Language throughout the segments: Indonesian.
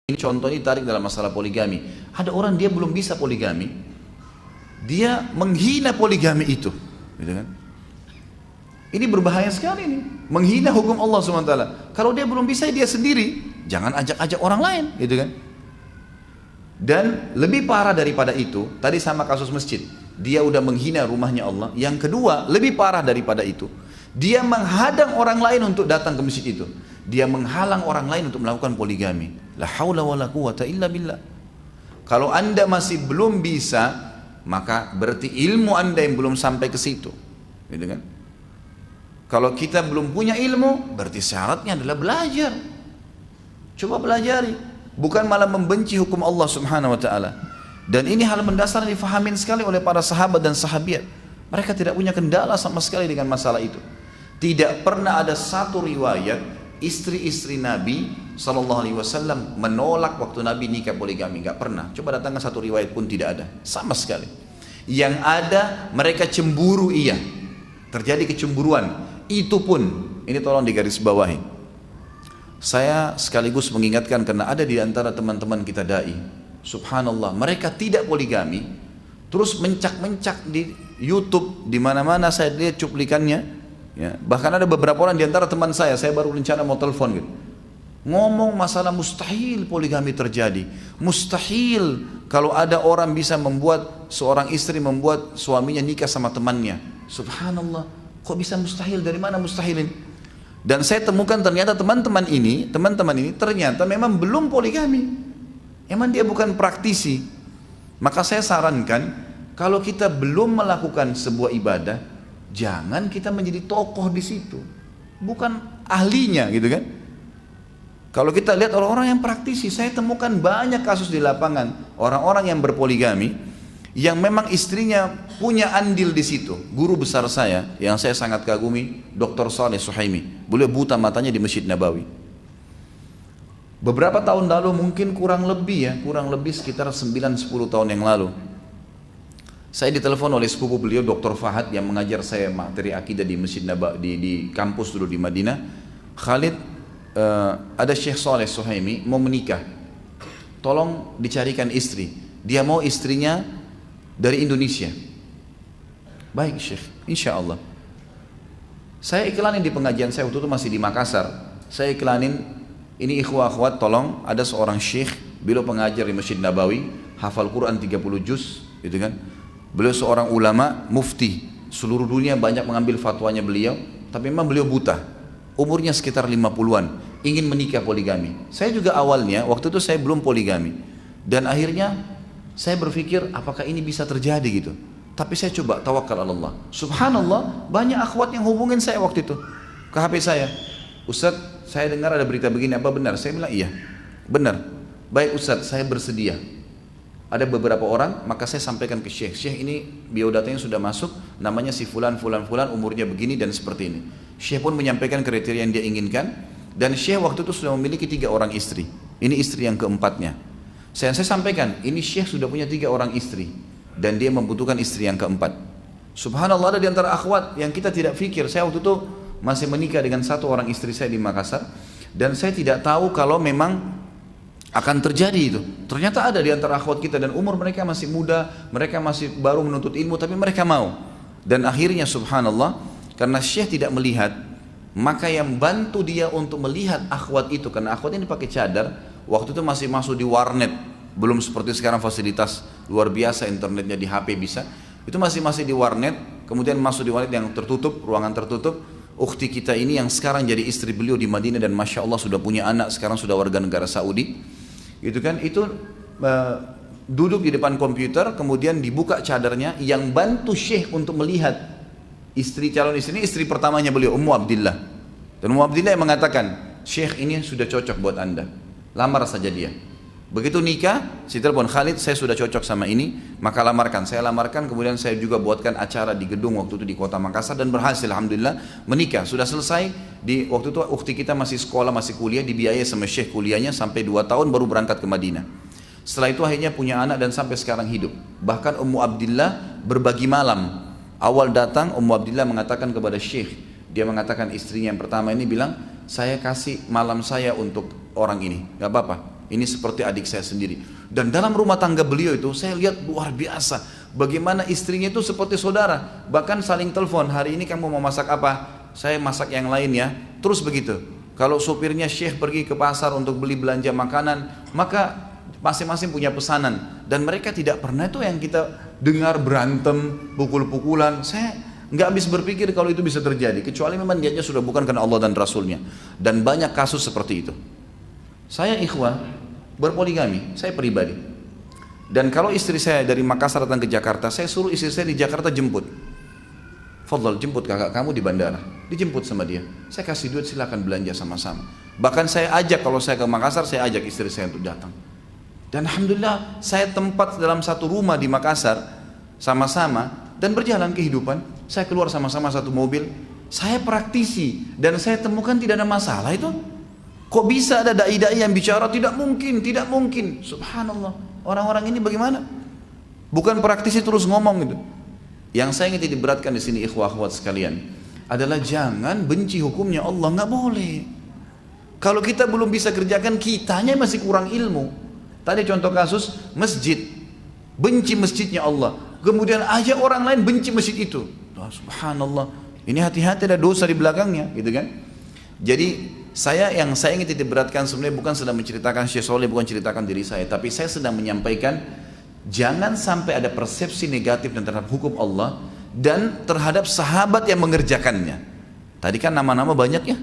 Ini contohnya ditarik dalam masalah poligami. Ada orang dia belum bisa poligami, dia menghina poligami itu, gitu kan? Ini berbahaya sekali nih, menghina hukum Allah SWT. Kalau dia belum bisa dia sendiri, jangan ajak-ajak orang lain, gitu kan? Dan lebih parah daripada itu, tadi sama kasus masjid, dia udah menghina rumahnya Allah. Yang kedua, lebih parah daripada itu, dia menghadang orang lain untuk datang ke masjid itu. Dia menghalang orang lain untuk melakukan poligami. La haula wa la quwata illa billah. Kalau anda masih belum bisa, maka berarti ilmu anda yang belum sampai ke situ, gitu kan? Kalau kita belum punya ilmu, berarti syaratnya adalah belajar. Coba pelajari, bukan malah membenci hukum Allah Subhanahu wa taala. Dan ini hal mendasar yang difahamin sekali oleh para sahabat dan sahabiat. Mereka tidak punya kendala sama sekali dengan masalah itu. Tidak pernah ada satu riwayat istri-istri Nabi SAW menolak waktu Nabi nikah poligami. Gak pernah. Coba datangkan satu riwayat pun tidak ada. Sama sekali. Yang ada mereka cemburu, iya. Terjadi kecemburuan. Itu pun, ini tolong digarisbawahi. Saya sekaligus mengingatkan karena ada di antara teman-teman kita dai. Subhanallah, mereka tidak poligami. Terus mencak-mencak di YouTube, di mana-mana saya lihat cuplikannya. Ya, bahkan ada beberapa orang di antara teman saya baru rencana mau telepon gitu. Ngomong masalah mustahil poligami terjadi. Mustahil kalau ada orang bisa membuat seorang istri membuat suaminya nikah sama temannya. Subhanallah, kok bisa mustahil? Dari mana mustahil ini? Dan saya temukan ternyata teman-teman ini ternyata memang belum poligami. Emang dia bukan praktisi. Maka saya sarankan kalau kita belum melakukan sebuah ibadah, jangan kita menjadi tokoh di situ, bukan ahlinya, gitu kan? Kalau kita lihat orang-orang yang praktisi, saya temukan banyak kasus di lapangan orang-orang yang berpoligami, yang memang istrinya punya andil di situ. Guru besar saya, yang saya sangat kagumi, Dr. Saleh Suhaimi, beliau buta matanya di Masjid Nabawi. Beberapa tahun lalu, mungkin kurang lebih sekitar 9-10 tahun yang lalu, saya ditelepon oleh sepupu beliau, Dr. Fahad, yang mengajar saya materi akidah di Masjid Nabawi, di kampus dulu di Madinah. Khalid, ada Syekh Saleh Suhaimi mau menikah, tolong dicarikan istri. Dia mau istrinya dari Indonesia. Baik Syekh, insya Allah. Saya iklanin di pengajian saya waktu itu masih di Makassar. Saya iklanin, ini ikhwah akhwat, tolong, ada seorang Syekh, beliau pengajar di Masjid Nabawi, hafal Quran 30 juz, gitu kan. Beliau seorang ulama, mufti, seluruh dunia banyak mengambil fatwanya beliau, tapi memang beliau buta, umurnya sekitar 50-an, ingin menikah poligami. Saya juga awalnya, waktu itu saya belum poligami, dan akhirnya saya berpikir apakah ini bisa terjadi gitu. Tapi saya coba tawakal Allah. Subhanallah, banyak akhwat yang hubungin saya waktu itu ke HP saya. Ustaz, saya dengar ada berita begini, apa benar? Saya bilang iya, benar. Baik Ustaz, saya bersedia. Ada beberapa orang, maka saya sampaikan ke Syekh. Syekh, ini biodatanya sudah masuk, namanya si fulan, umurnya begini dan seperti ini. Syekh pun menyampaikan kriteria yang dia inginkan, dan Syekh waktu itu sudah memiliki 3 orang istri. Ini istri yang keempatnya. Saya sampaikan, ini Syekh sudah punya 3 orang istri, dan dia membutuhkan istri yang keempat. Subhanallah, ada di antara akhwat yang kita tidak fikir. Saya waktu itu masih menikah dengan 1 orang istri saya di Makassar, dan saya tidak tahu kalau memang akan terjadi itu. Ternyata ada di antara akhwat kita, dan umur mereka masih muda, mereka masih baru menuntut ilmu, tapi mereka mau. Dan akhirnya subhanallah, karena Syekh tidak melihat, maka yang bantu dia untuk melihat akhwat itu, karena akhwat ini pakai cadar, waktu itu masih masuk di warnet, belum seperti sekarang fasilitas luar biasa, internetnya di HP bisa. Itu masih di warnet, kemudian masuk di warnet yang tertutup, ruangan tertutup. Ukhti kita ini yang sekarang jadi istri beliau di Madinah, dan Masya Allah sudah punya anak, sekarang sudah warga negara Saudi. Itu kan, itu duduk di depan komputer, kemudian dibuka cadarnya, yang bantu Syekh untuk melihat istri, calon istri ini istri pertamanya beliau, Ummu Abdillah. Dan Ummu Abdillah yang mengatakan, Syekh ini sudah cocok buat anda, lamar saja dia. Begitu nikah, si telepon, Khalid, saya sudah cocok sama ini, maka lamarkan. Saya lamarkan, kemudian saya juga buatkan acara di gedung waktu itu di kota Makassar, dan berhasil alhamdulillah menikah. Sudah selesai, di waktu itu ukhti kita masih sekolah, masih kuliah, dibiayai sama Syekh kuliahnya sampai 2 tahun baru berangkat ke Madinah. Setelah itu akhirnya punya anak dan sampai sekarang hidup. Bahkan Ummu Abdillah berbagi malam. Awal datang Ummu Abdillah mengatakan kepada Syekh, dia mengatakan istrinya yang pertama ini bilang, saya kasih malam saya untuk orang ini, gak apa-apa. ini seperti adik saya sendiri. Dan dalam rumah tangga beliau itu saya lihat luar biasa, bagaimana istrinya itu seperti saudara, bahkan saling telepon, hari ini kamu mau masak apa, saya masak yang lain ya, terus begitu. Kalau sopirnya Syekh pergi ke pasar untuk beli belanja makanan, maka masing-masing punya pesanan, dan mereka tidak pernah itu yang kita dengar berantem, pukul-pukulan. Saya nggak habis berpikir kalau itu bisa terjadi, kecuali memang niatnya sudah bukan karena Allah dan Rasulnya. Dan banyak kasus seperti itu. Saya ikhwah berpoligami, saya pribadi. Dan kalau istri saya dari Makassar datang ke Jakarta, saya suruh istri saya di Jakarta jemput. Fadl, jemput kakak kamu di bandara. Dijemput sama dia. Saya kasih duit, silakan belanja sama-sama. Bahkan saya ajak, kalau saya ke Makassar, saya ajak istri saya untuk datang. Dan alhamdulillah saya tempat dalam satu rumah di Makassar sama-sama, dan berjalan kehidupan. Saya keluar sama-sama satu mobil. Saya praktisi dan saya temukan tidak ada masalah itu. Kok bisa ada dai-dai yang bicara tidak mungkin, tidak mungkin. Subhanallah, orang-orang ini bagaimana? Bukan praktisi terus ngomong gitu. Yang saya ingin diberatkan di sini ikhwah-akhwat sekalian adalah jangan benci hukumnya Allah, nggak boleh. Kalau kita belum bisa kerjakan, kitanya masih kurang ilmu. Tadi contoh kasus masjid, benci masjidnya Allah, kemudian ajak orang lain benci masjid itu. Subhanallah, ini hati-hati ada dosa di belakangnya, gitu kan? Jadi yang saya ingin titik beratkan sebenarnya bukan sedang menceritakan Syekh Soleh, bukan ceritakan diri saya, tapi saya sedang menyampaikan jangan sampai ada persepsi negatif terhadap hukum Allah dan terhadap sahabat yang mengerjakannya. Tadi kan nama-nama banyak ya,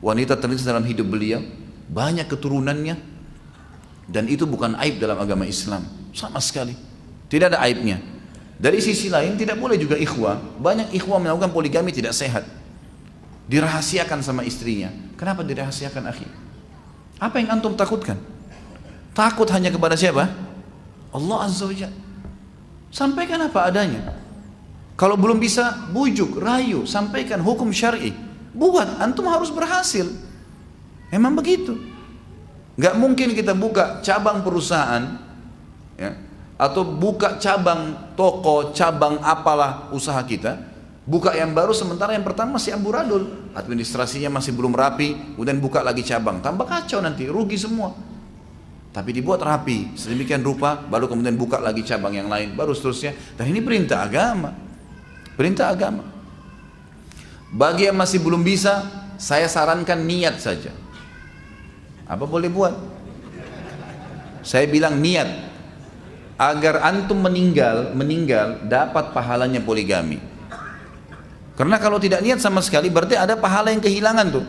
wanita terlibat dalam hidup beliau, banyak keturunannya, dan itu bukan aib dalam agama Islam sama sekali, tidak ada aibnya. Dari sisi lain tidak boleh juga ikhwah, banyak ikhwah melakukan poligami tidak sehat, dirahasiakan sama istrinya. Kenapa dirahasiakan akhi? Apa yang antum takutkan? Takut hanya kepada siapa? Allah Azza wa Jalla. Sampaikan apa adanya. Kalau belum bisa, bujuk, rayu, sampaikan hukum syar'i. Buat, antum harus berhasil. Emang begitu. Gak mungkin kita buka cabang perusahaan ya, atau buka cabang toko, cabang apalah usaha kita, buka yang baru sementara yang pertama masih amburadul, administrasinya masih belum rapi, kemudian buka lagi cabang, tambah kacau nanti, rugi semua. Tapi dibuat rapi sedemikian rupa, baru kemudian buka lagi cabang yang lain, baru seterusnya. Dan ini perintah agama, perintah agama. Bagi yang masih belum bisa, saya sarankan niat saja. Apa boleh buat? Saya bilang niat, agar antum meninggal dapat pahalanya poligami. Karena kalau tidak niat sama sekali berarti ada pahala yang kehilangan tuh.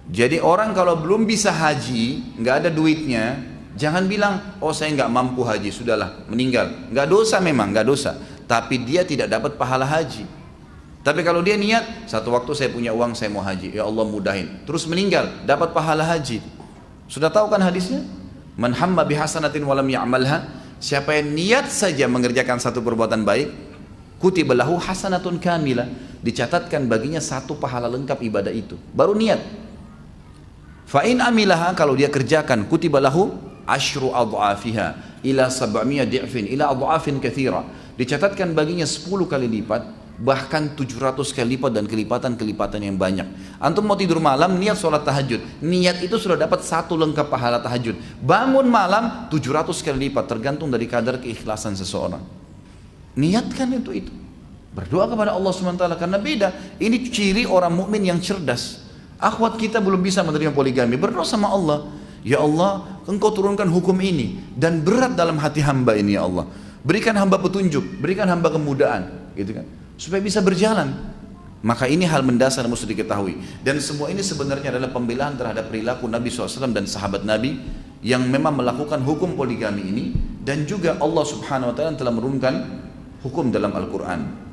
Jadi orang kalau belum bisa haji, nggak ada duitnya, jangan bilang, oh saya nggak mampu haji, sudahlah meninggal. Nggak dosa memang, nggak dosa. Tapi dia tidak dapat pahala haji. Tapi kalau dia niat, satu waktu saya punya uang, saya mau haji, ya Allah mudahin. Terus meninggal, dapat pahala haji. Sudah tahu kan hadisnya? Man hamma bihasanatin walam ya'malha, siapa yang niat saja mengerjakan satu perbuatan baik, kutiba lahu hasanatun kamilah, dicatatkan baginya satu pahala lengkap ibadah itu. Baru niat. Fa in amilaha, kalau dia kerjakan, kutiba lahu asyru adhafiha ila 700 di'fin ila adhafin katsira, dicatatkan baginya 10 kali lipat, bahkan 700 kali lipat dan kelipatan-kelipatan yang banyak. Antum mau tidur malam niat sholat tahajud, niat itu sudah dapat satu lengkap pahala tahajud. Bangun malam 700 kali lipat, tergantung dari kadar keikhlasan seseorang. Niatkan itu. Berdoa kepada Allah SWT, karena beda. Ini ciri orang mukmin yang cerdas. Akhwat kita belum bisa menerima poligami, berdoa sama Allah, ya Allah, engkau turunkan hukum ini dan berat dalam hati hamba ini ya Allah. Berikan hamba petunjuk, berikan hamba kemudahan, gitu kan, supaya bisa berjalan. Maka ini hal mendasar yang mesti diketahui. Dan semua ini sebenarnya adalah pembelaan terhadap perilaku Nabi SAW dan sahabat Nabi yang memang melakukan hukum poligami ini, dan juga Allah Subhanahu Wa Taala telah menurunkan hukum dalam Al-Quran.